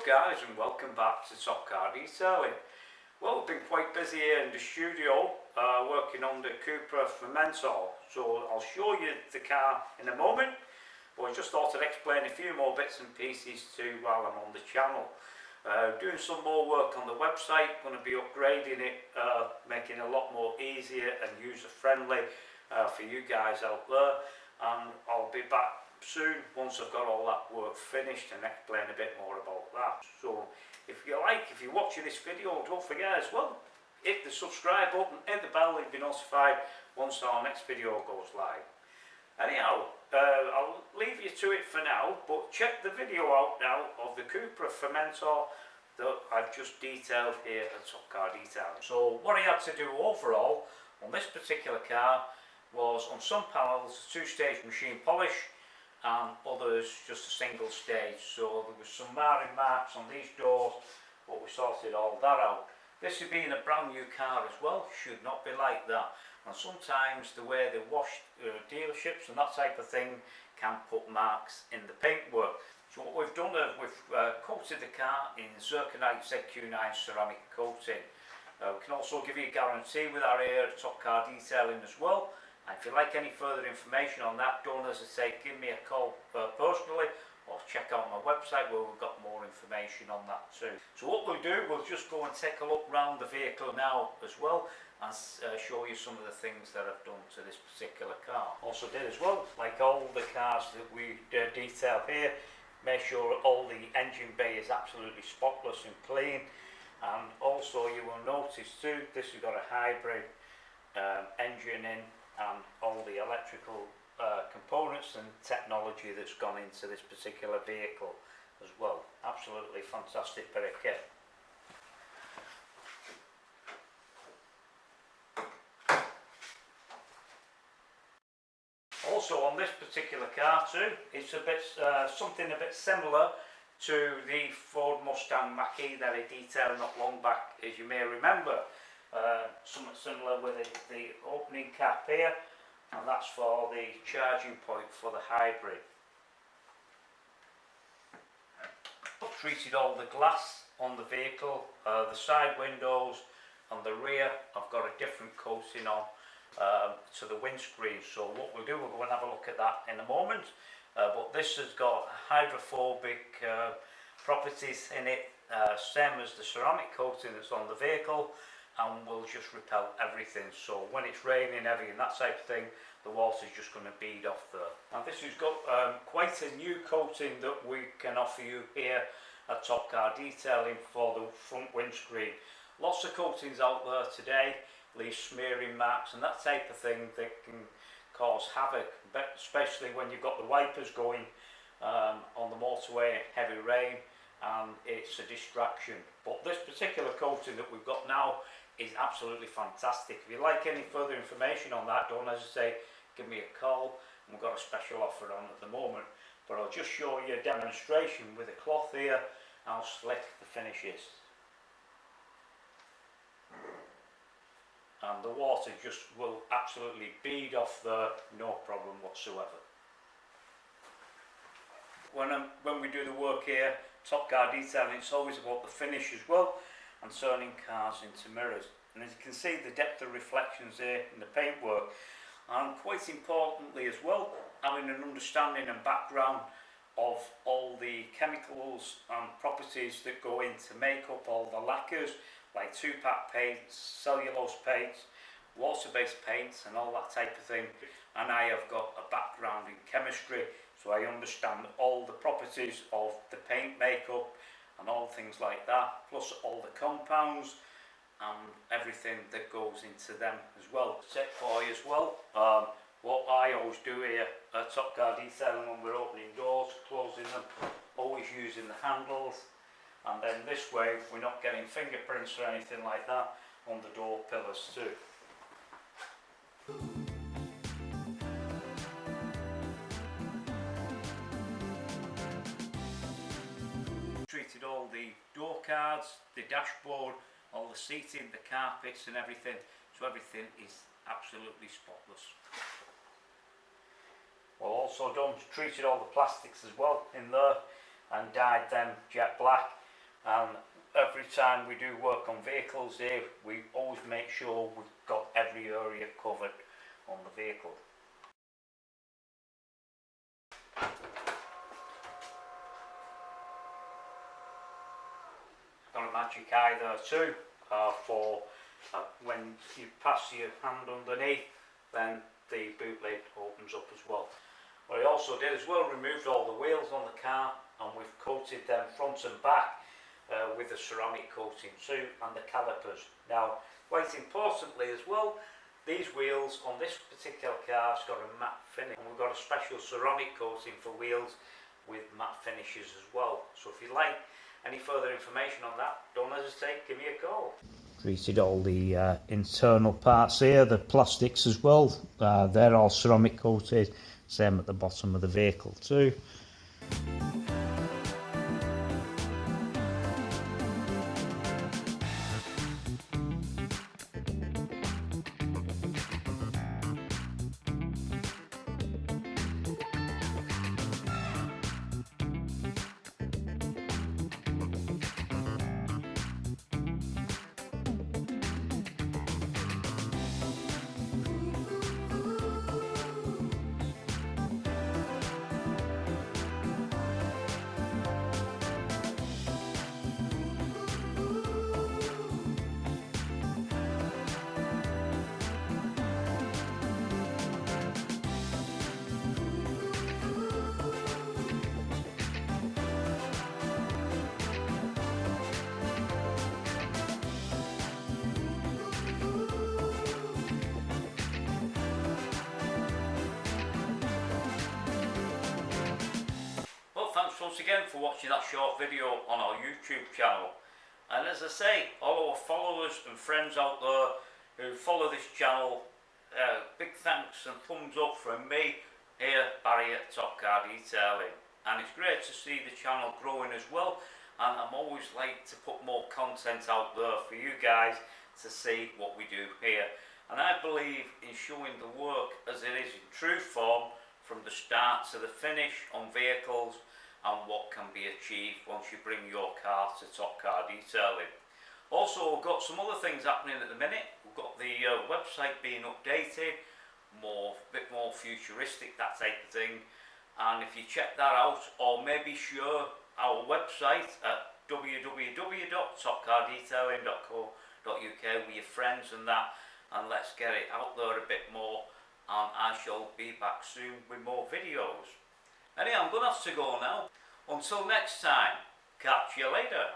up guys, and welcome back to Top Car Detailing. Well, we've been quite busy here in the studio working on the Cupra Formentor, so I'll show you the car in a moment, but I just thought I'd explain a few more bits and pieces too while I'm on the channel. Doing some more work on the website, going to be upgrading it, making it a lot more easier and user friendly for you guys out there, and I'll be back soon once I've got all that work finished and explain a bit more about that. So if you're watching this video, don't forget as well, hit the subscribe button, hit the bell, and be notified once our next video goes live. Anyhow, I'll leave you to it for now, but check the video out now of the Cupra Formentor that I've just detailed here at Top Car Detailing. So what I had to do overall on this particular car was, on some panels, a two-stage machine polish, and others just a single stage. So there was some marring marks on these doors, but we sorted all that out. This being a brand new car as well, should not be like that, and sometimes the way they wash dealerships and that type of thing can put marks in the paintwork. So what we've done is we've coated the car in Zirconite ZQ9 ceramic coating. We can also give you a guarantee with our here at Top Car Detailing as well. And if you'd like any further information on that, don't hesitate, give me a call personally, or check out my website where we've got more information on that too. So what we'll do, we'll just go and take a look around the vehicle now as well, and show you some of the things that I've done to this particular car. Also did as well, like all the cars that we detail here, make sure all the engine bay is absolutely spotless and clean. And also you will notice too, this has got a hybrid engine in, and all the electrical components and technology that's gone into this particular vehicle as well. Absolutely fantastic bit of kit. Also on this particular car too, it's a bit something a bit similar to the Ford Mustang Mach-E that I detailed not long back, as you may remember. Something similar with the opening cap here, and that's for the charging point for the hybrid. I've treated all the glass on the vehicle, the side windows and the rear. I've got a different coating on to the windscreen. So what we'll do, we'll go and have a look at that in a moment. But this has got hydrophobic properties in it, same as the ceramic coating that's on the vehicle, and will just repel everything. So when it's raining heavy and that type of thing, the water's just going to bead off there. And this has got quite a new coating that we can offer you here at Top Car Detailing for the front windscreen. Lots of coatings out there today leave smearing marks and that type of thing that can cause havoc, but especially when you've got the wipers going on the motorway, heavy rain, and it's a distraction. But this particular coating that we've got now is absolutely fantastic. If you'd like any further information on that, don't hesitate, give me a call. We've got a special offer on at the moment, but I'll just show you a demonstration with the cloth here, how slick the finish is. And the water just will absolutely bead off there, no problem whatsoever. When we do the work here, Top Car Detailing, it's always about the finish as well, and turning cars into mirrors. And as you can see, the depth of reflections here in the paintwork, and quite importantly as well, having an understanding and background of all the chemicals and properties that go into make up all the lacquers, like 2-pack paints, cellulose paints, water-based paints and all that type of thing. And I have got a background in chemistry, so I understand all the properties of the paint makeup and all things like that, plus all the compounds and everything that goes into them as well. Tip for you as well, what I always do here at Top Car Detailing when we're opening doors, closing them, always using the handles, and then this way we're not getting fingerprints or anything like that on the door pillars too. Treated all the door cards, the dashboard, all the seating, the carpets and everything, so everything is absolutely spotless. Well, also treated all the plastics as well in there and dyed them jet black, and every time we do work on vehicles here, we always make sure we've got every area covered on the vehicle. Got a magic eye there too, for when you pass your hand underneath, then the boot lid opens up as well. What I also did as well, removed all the wheels on the car, and we've coated them front and back with a ceramic coating too, and the calipers. Now, quite importantly as well, these wheels on this particular car has got a matte finish, and we've got a special ceramic coating for wheels with matte finishes as well. So if you like any further information on that, don't hesitate, give me a call. Treated all the internal parts here, the plastics as well, they're all ceramic coated, same at the bottom of the vehicle too. Thanks once again for watching that short video on our YouTube channel. And as I say, all our followers and friends out there who follow this channel, big thanks and thumbs up from me here, Barry at Top Car Detailing. And it's great to see the channel growing as well, and I'm always like to put more content out there for you guys to see what we do here. And I believe in showing the work as it is in true form, from the start to the finish on vehicles, and what can be achieved once you bring your car to Top Car Detailing. Also, we've got some other things happening at the minute. We've got the website being updated, a bit more futuristic, that type of thing. And if you check that out, or maybe share our website at www.topcardetailing.co.uk with your friends and that, and let's get it out there a bit more. And I shall be back soon with more videos. Anyway, I'm going to have to go now. Until next time, catch you later.